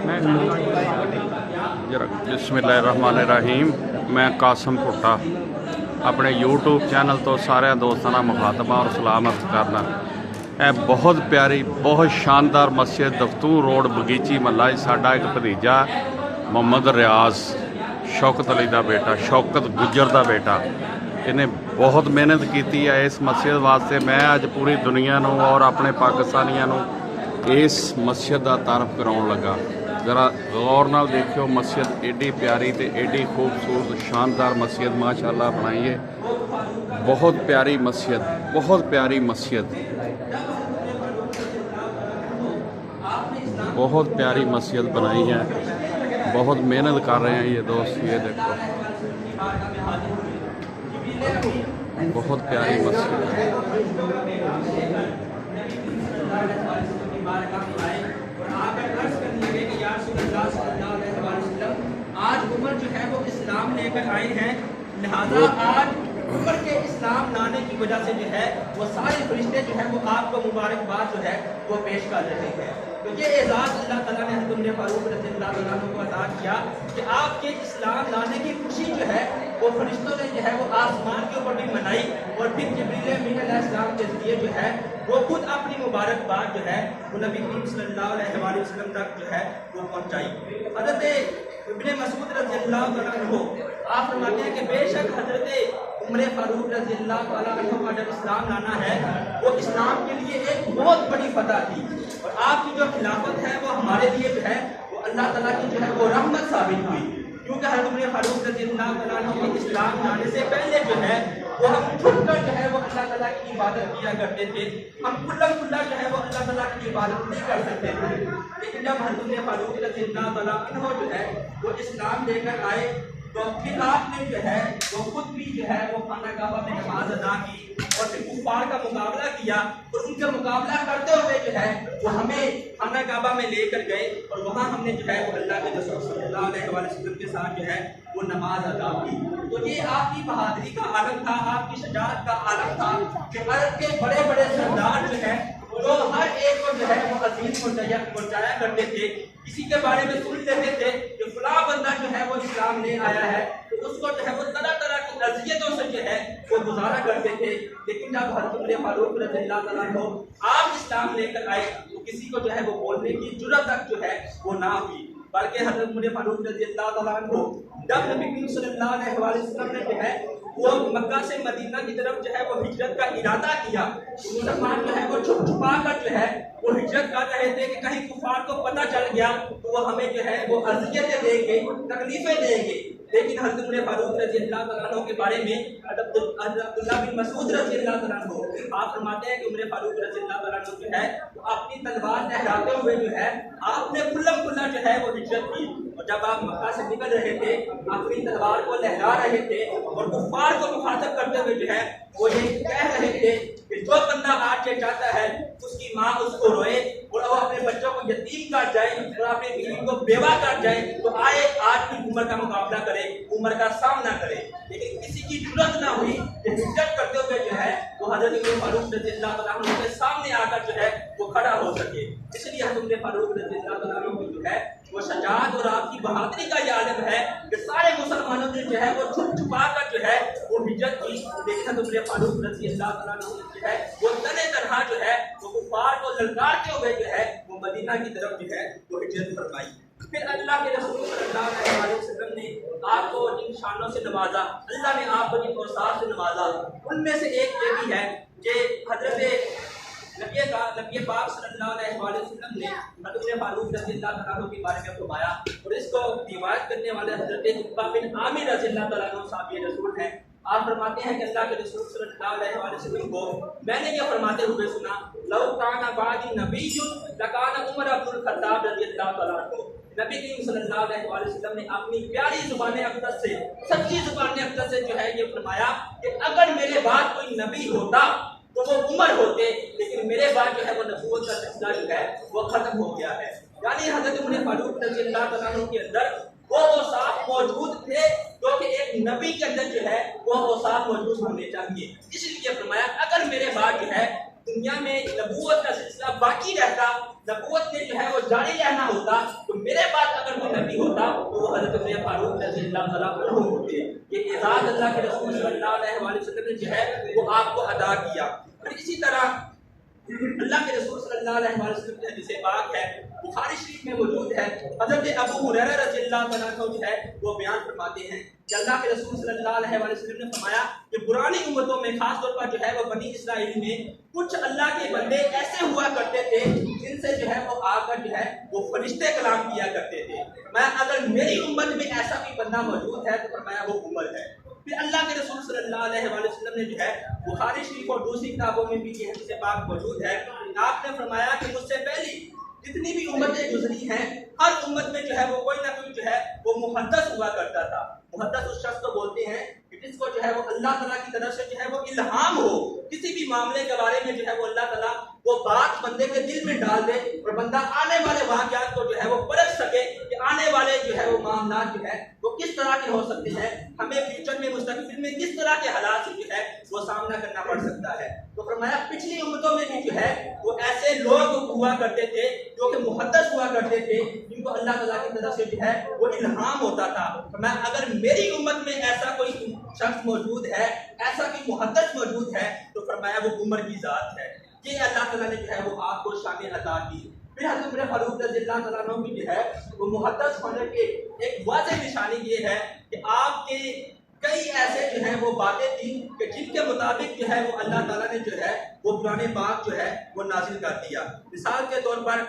نے बिस्मिल्लाहिर्रहमानिर्रहीम। मैं कासम भुट्टा अपने यूट्यूब चैनल तो सारे दोस्तों का मुखातबा और सलामत करना। यह बहुत प्यारी बहुत शानदार मस्जिद दफ्तूर रोड बगीची महला साडा एक भतीजा मोहम्मद रियाज शौकत अली का बेटा शौकत गुजर का बेटा इन्हें बहुत मेहनत की है इस मस्जिद वास्ते। मैं अज पूरी दुनिया नूं और अपने पाकिस्तानियों नूं इस मस्जिद का तारफ कराउण लगा। ज़रा गौर नाल देखियो, मस्जिद एडी प्यारी ते एडी खूबसूरत शानदार मस्जिद माशाअल्लाह बनाई है। बहुत प्यारी मस्जिद, बहुत प्यारी मस्जिद, बहुत प्यारी मस्जिद बनाई है। बहुत मेहनत कर रहे हैं ये दोस्त, ये देखो बहुत प्यारी मस्जिद है। आज उमर जो है वो इस्लाम लेकर आए हैं, लिहाजा आज उमर के इस्लाम लाने की वजह से जो है वो सारे फरिश्ते जो है वो आपको मुबारकबाद जो है वो पेश कर रहे हैं। तो ये एजाज़ अल्लाह ताला ने हज़रत फारूक रज़ियल्लाहु अन्हु को अता किया कि आपके इस्लाम लाने की खुशी जो है वो फरिश्तों ने जो है वो आसमान के ऊपर भी मनाई और फिर जिब्रील अमीन अलैहिस्सलाम के ज़रिए जो है वो खुद अपनी मुबारकबाद जो है वो नबी करीम सल्लल्लाहु अलैहि वसल्लम तक जो है वो पहुंचाई। हज़रत इब्ने मसूद रज़ियल्लाहु अन्हु आप फरमाते हैं कि बेशक हज़रत उमर फारूक रज़ियल्लाहु अन्हु का जब इस्लाम लाना है वो इस्लाम के लिए एक बहुत बड़ी फतह थी और आपकी जो खिलाफत है वो हमारे लिए जो है वो अल्लाह ताला की जो है वो रहमत साबित हुई। क्योंकि हज़रत उमर फारूक रज़ियल्लाहु अन्हु के इस्लाम लाने से पहले जो है वो हम छुपकर जो है वो अल्लाह ताला की इबादत किया करते थे। हम खुल्लम खुल्ला जो है वो अल्लाह ताला की इबादत नहीं कर सकते थे। लेकिन जब हज़रत उमर फारूक रज़ियल्लाहु अन्हु जो है वो इस्लाम लेकर आए तो फिर आपने जो है वो खुद भी जो है वो खाना काबा में नमाज अदा की और फिर कुफार का मुकाबला किया और उनका मुकाबला करते हुए जो है वो हमें खाना काबा में लेकर गए और वहाँ हमने जो है वो अल्लाह के रसूल सल्लल्लाहु अलैहि वसल्लम के साथ जो है वो नमाज अदा की। तो ये आपकी बहादुरी का आलम था, आपकी शजाअत का आलम था कि अरब के बड़े बड़े सरदार जो है जो हर एक को जो है वो अजीज पहुंचाया करते थे, किसी के बारे में सुन लेते थे कि फलां बंदा जो है वो इस्लाम ले आया है तो उसको जो है वो तरह तरह की अजियतों से जो है वो गुजारा करते थे। लेकिन जब हज़रत उमर फारूक रज़ियल्लाहु अन्हु आप इस्लाम लेकर आए तो किसी को जो है वो बोलने की जुर्रत तक जो है वो ना हुई, बल्कि हज़रत उमर फारूक रज़ियल्लाहु अन्हु जब नबी करीम सल्लल्लाहु अलैहि वसल्लम ने जो है वो मक्का से मदीना की तरफ जो है वो हिजरत का इरादा किया, मुसलमान जो है वो छुप छुपा कर जो है वो हिजरत कर रहे थे कि कहीं कुफार को पता चल गया तो वो हमें जो है वो अज़ियतें देंगे, तकलीफें देंगे। लेकिन हज़रत उमर फारूक रज़ियल्लाहु अन्हु के बारे में अब्दुल्लाह बिन मसूद रज़ियल्लाहु अन्हु आप फरमाते हैं कि उमर फारूक रज़ियल्लाहु अन्हु जो है वो अपनी तलवार लहराते हुए जो है आपने खुल्लम खुल्ला जो है वो हिजरत की और जब आप मक्का से निकल रहे थे अपनी तलवार को लहरा रहे थे और कुफार को मुखातब करते हुए जो है वो ये कह रहे थे कि जो बंदा आज ये चाहता है उसकी माँ उसको रोए और वो अपने बच्चों को यतीम कर जाए और अपनी बीवी को बेवा कर जाए तो आए आज भी उमर का मुकाबला करे, उमर का सामना करे। लेकिन किसी की जरूरत ना हुई कि हिजरत करते हुए जो है वो हज़रत उमर फारूक रज़ियल्लाहु अन्हु के सामने आकर जो है वो खड़ा हो सके। इसलिए हज़रत उमर फारूक रज़ियल्लाहु अन्हु जो है वो शजाअत और आपकी बहादुरी का ये आलम है कि सारे मुसलमानों ने जो है वो छुप छुपा कर जो है वो हिजरत की। लेकिन हज़रत उमर फारूक रज़ियल्लाहु अन्हु जो है वो तने तरह जो है वो कुफार को ललकारते हुए जो है वो मदीना की तरफ जो है वो हिजरत फरमाई। फिर अल्लाह के रसूल सल्लल्लाहु अलैहि वसल्लम ने आपको जिन शानों से नवाजा, अल्लाह ने आपको जिन औसाफ से नवाजा, उनमें से एक ये भी है कि हज़रत नबी पाक सल्लल्लाहु अलैहि वसल्लम ने हज़रत उमर फारूक रज़ियल्लाहु अन्हु के बारे में फरमाया और इसको रिवायत करने वाले हज़रत उक़बा बिन आमिर रज़ियल्लाहु अन्हु साहब रसूल हैं। आप फरमाते हैं कि अल्लाह के रसूल सल्लल्लाहु अलैहि वसल्लम को मैंने ये फरमाते हुए सुना, लौ काना बादी नबियुन लकाना उमर अब्दुल खत्ताब रज़ियल्लाहु अन्हु। नबी करीम सल्लल्लाहु अलैहि वसल्लम ने अपनी प्यारी ज़ुबान अक़दस से, सच्ची ज़ुबान अक़दस से जो है ये फरमाया कि अगर मेरे बाद कोई नबी होता तो वो उमर होते, लेकिन मेरे बाद जो है वो नबूवत का सिलसिला जो है वो खत्म हो गया है। यानी हज़रत उमर फारूक रज़ियल्लाहु अन्हु के अंदर वो औसाफ मौजूद थे जो कि एक नबी के अंदर जो है वो औसाफ मौजूद होने चाहिए। इसलिए फरमाया अगर मेरे बाद जो है दुनिया में नबूवत का सिलसिला बाकी रहता, नबूवत ने जो है वो जारी रहना होता तो मेरे बाद अगर कोई नबी होता तो वो हजरत उमर फारूक रज़ी अल्लाह तआला अन्हु होते। ये एजाज अल्लाह के रसूल सल्लल्लाहु अलैहि वसल्लम ने जो है वो आपको अदा किया। और इसी तरह अल्लाह के रसूल सल्लल्लाहु अलैहि वसल्लम की हदीस पाक है, बुखारी शरीफ में मौजूद है। हजरत अबू हुरैरा रज़ी अल्लाह तआला अन्हु जो है वो बयान फरमाते हैं कि अल्लाह के रसूल सल्लल्लाहु अलैहि वसल्लम ने फरमाया कि पुरानी उम्मतों में खास तौर पर जो है वो बनी इस्राइल में कुछ अल्लाह के बंदे ऐसे हुआ करते थे जिनसे जो है वो आकर जो है वो फरिश्ते कलाम किया करते थे। मैं अगर मेरी उम्मत में ऐसा कोई बंदा मौजूद है तो फरमाया वो उमर है। फिर अल्लाह के रसूल सल्लल्लाहु अलैहि वसल्लम ने जो है बुखारी शरीफ और दूसरी किताबों में भी ये हदीस पाक मौजूद है। आपने फरमाया कि मुझसे पहले जितनी भी उम्मतें गुजरी हैं हर उम्मत में जो है वो कोई ना कोई जो है वो मुहद्दस हुआ करता था। मुहद्दस उस शख्स को बोलते हैं कि जिसको जो है वो अल्लाह ताला की तरफ से जो है वो इल्हाम हो, किसी भी मामले के बारे में जो है वो अल्लाह ताला वो बात बंदे के दिल में डाल दे और बंदा आने वाले वाक़यात को जो है वो परख सके कि आने वाले जो है वो मामला जो है वो किस तरह के हो सकते हैं, हमें फ्यूचर में मुस्तकबिल में किस तरह के हालात से जो है वो सामना करना पड़ सकता है। तो फरमाया पिछली उम्मतों में भी जो है वो ऐसे लोग हुआ करते थे जो कि मुहद्दस हुआ करते थे जिनको अल्लाह ताला की तरफ से जो है वो इल्हाम होता था। फरमाया अगर मेरी उम्मत में ऐसा कोई शख्स मौजूद है, ऐसा कोई मुहद्दस मौजूद है तो फरमाया वो उमर की जात है। ये अल्लाह ताला ने जो है वो आपको शान अता की। फिर हज़रत उमर फारूक रज़ी अल्लाह तआला अन्हु की जो है वो मुहद्दस होने की एक वाज़ेह निशानी ये है कि आपके कई ऐसे जो है वो बातें थी कि जिनके मुताबिक जो है वो अल्लाह ताला ने जो है वो कुरान पाक जो है वो नाजिल कर दिया। मिसाल के तौर पर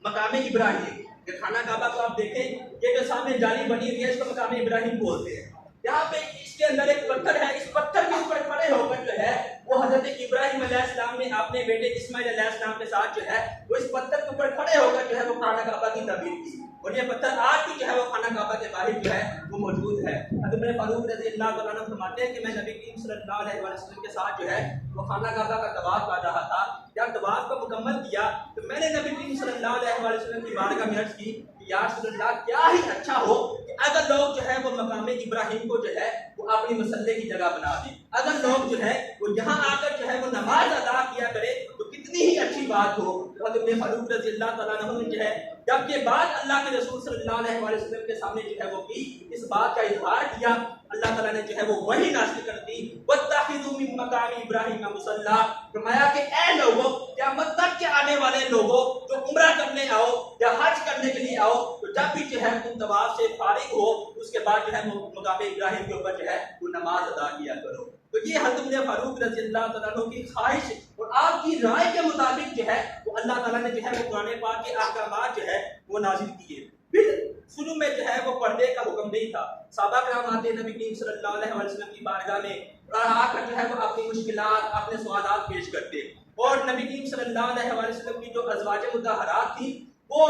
मकाम इब्राहिम के खाना काबा को आप देखें, ये जो सामने जाली बनी हुई है इसको मकाम इब्राहिम बोलते हैं। यहाँ पे इसके अंदर एक पत्थर है, इस पत्थर के ऊपर खड़े होकर जो है वो हजरत इब्राहिम अलैहिस्सलाम ने अपने बेटे इस्माइल अलैहिस्सलाम के साथ जो है वो इस पत्थर के ऊपर खड़े होकर जो है वो खाना काबा की तबीर की। और ये पत्थर आज भी जो है वो खाना काबा के बाहर जो है वो मौजूद है। हज़रत फारूक रज़ी अल्लाह तआला अन्हु फरमाते हैं कि मैं नबी करीम सल्लल्लाहु अलैहि वसल्लम के साथ जो है वो खाना काबा का तवाफ कर रहा था। जब तवाफ को मुकम्मल किया तो मैंने नबी करीम सल्लल्लाहु अलैहि वसल्लम की बारगाह में अर्ज़ की कि या रसूल अल्लाह क्या ही अच्छा हो कि अगर लोग जो है वो मकाम इब्राहिम को जो है वो अपनी मसल्ले की जगह बना दें, अगर लोग जो है वो यहाँ आकर जो है वो नमाज अदा किया करे तो कितनी ही अच्छी बात हो। हज़रत फारूक रज़ी अल्लाह तआला अन्हु ने जो है जब ये बात अल्लाह के रसूल सल्लल्लाहु अलैहि वसल्लम के सामने जो है वो की, इस बात का इजहार किया, अल्लाह ताला ने जो है वो वही नाज़िल कर दी वत्तखिज़ू मिन मकाम इब्राहिम मुसल्ला। फरमाया कि ऐ लोगों, क़यामत तक के आने वाले लोगों जो उम्रा करने आओ या हज करने के लिए आओ तो जब भी जो है तुम तवाफ से फारिग हो उसके बाद जो है मकाम इब्राहिम के ऊपर जो है वो नमाज अदा किया करो। तो ये हज़रत फारूक रज़ी अल्लाह तआला अन्हु की ख्वाहिश और आपकी राय के मुताबिक जो है वो अल्लाह ताला ने जो है वो कुरान पाक के अहकामात जो है वो नाज़िल किए। फिर शुरू में जो है वो पर्दे का हुक्म नहीं था। सहाबा किराम आते नबी करीम सल्लल्लाहु अलैहि वसल्लम की बारगाह में और आकर जो है वो अपनी मुश्किलात अपने सवालात पेश करते और नबी करीम सल्लल्लाहु अलैहि वसल्लम की जो अज़वाज मुतहहरात थी वो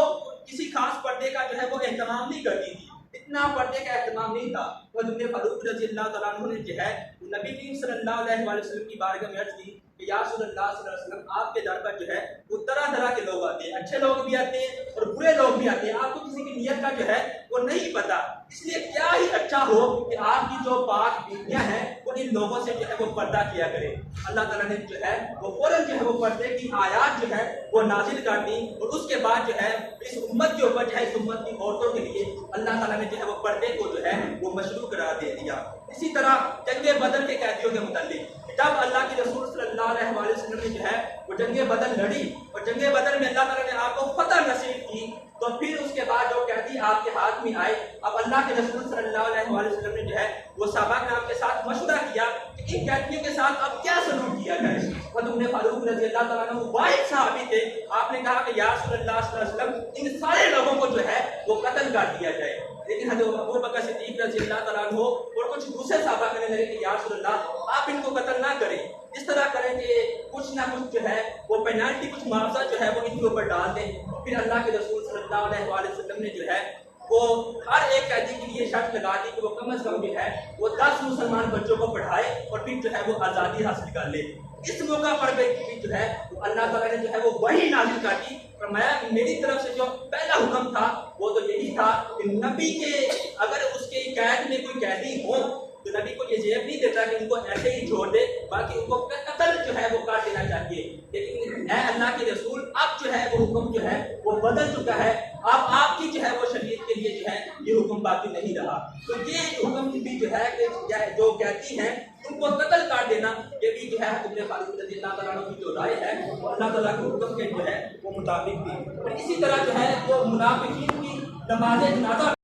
किसी खास पर्दे का जो है वो एहतमाम नहीं करती थी, इतना पर्दे का एहतमाम नहीं था। हज़रत फारूक रज़ी अल्लाह तआला अन्हु ने जो है नबी करीम सल्लल्लाहु अलैहि वसल्लम की बारगाह में अर्ज़ की कि या रसूलल्लाह सल्लल्लाहु अलैहि वसल्लम आपके दर पर जो है वो तरह तरह के लोग आते हैं, अच्छे लोग भी आते हैं और बुरे लोग भी आते हैं, आपको किसी की नीयत का जो है वो नहीं पता। इसलिए क्या ही अच्छा हो कि आपकी जो पाक बीवियां हैं वो इन लोगों से जो है वो पर्दा किया करे। अल्लाह ताला ने जो है वो फौरन जो है वो पर्दे की आयात जो है वो नाजिल कर दी और उसके बाद जो है इस उम्मत के ऊपर जो है इस उम्मत की औरतों के लिए अल्लाह ताला ने जो है वो पर्दे को जो है वो मशरू करार दे दिया। इसी तरह जंगे बदर के कैदियों के मुतालिक जब अल्लाह के रसूल सल्लल्लाहु अलैहि वसल्लम ने जो है वो जंगे बदर लड़ी और जंगे बदर में अल्लाह ताला ने आपको फतह नसीब की तो फिर उसके बाद जो कैदी आपके हाथ में आए, अब अल्लाह के रसूल सल्लल्लाहु अलैहि वसल्लम ने जो है वो सहाबा किराम के साथ मशवरा किया कि इन कैदियों के साथ अब क्या सलूक किया जाए। हज़रत फारूक रज़ी अल्लाह तआला अन्हु वाहिद सहाबी थे, आपने कहा कि या रसूलल्लाह सल्लल्लाहु अलैहि वसल्लम इन सारे लोगों को जो है वो कत्ल कर दिया जाए। लेकिन हज़रत अबू बकर सिद्दीक़ रज़ी अल्लाह तआला अन्हु और कुछ दूसरे सहाबा कहने लगे कि या रसूलल्लाह आप इनको कत्ल ना करें, इस तरह करें कि कुछ ना कुछ जो है वो पेनाल्टी कुछ मुआवजा जो है वो इनके ऊपर डाल दें। फिर अल्लाह के रसूल सल्लल्लाहु अलैहि वसल्लम ने जो है वो हर एक कैदी के लिए शर्त लगा दी कि वो कम से कम जो है वो 10 मुसलमान बच्चों को पढ़ाए और फिर जो है वो आज़ादी हासिल कर ले। इस मौका पर भी जो है वो अल्लाह ताला ने जो है वो वही नाज़िल कर दी। फरमाया मेरी तरफ से जो पहला हुक्म था वो तो यही था कि नबी के अगर उसके कैद में कोई कैदी हो तो नबी को ये जेब नहीं देता कि उनको ऐसे ही छोड़ दे, बाकी उनको कत्ल जो है वो कर देना चाहिए। लेकिन अल्लाह اللہ کے رسول اب جو ہے وہ حکم جو ہے وہ بدل چکا ہے، اب آپ کی جو ہے وہ شریعت کے لیے جو ہے یہ حکم باقی نہیں رہا۔ تو یہ حکم بھی جو ہے کہ جو کہتی ہیں ان کو قتل کر دینا، یہ بھی جو ہے ابن خالد رضی اللہ تعالیٰ عنہ کی جو رائے ہے وہ اللہ تعالیٰ کے حکم کے جو ہے وہ مطابق بھی۔ اور اسی طرح جو ہے وہ منافقین کی نماز جنازہ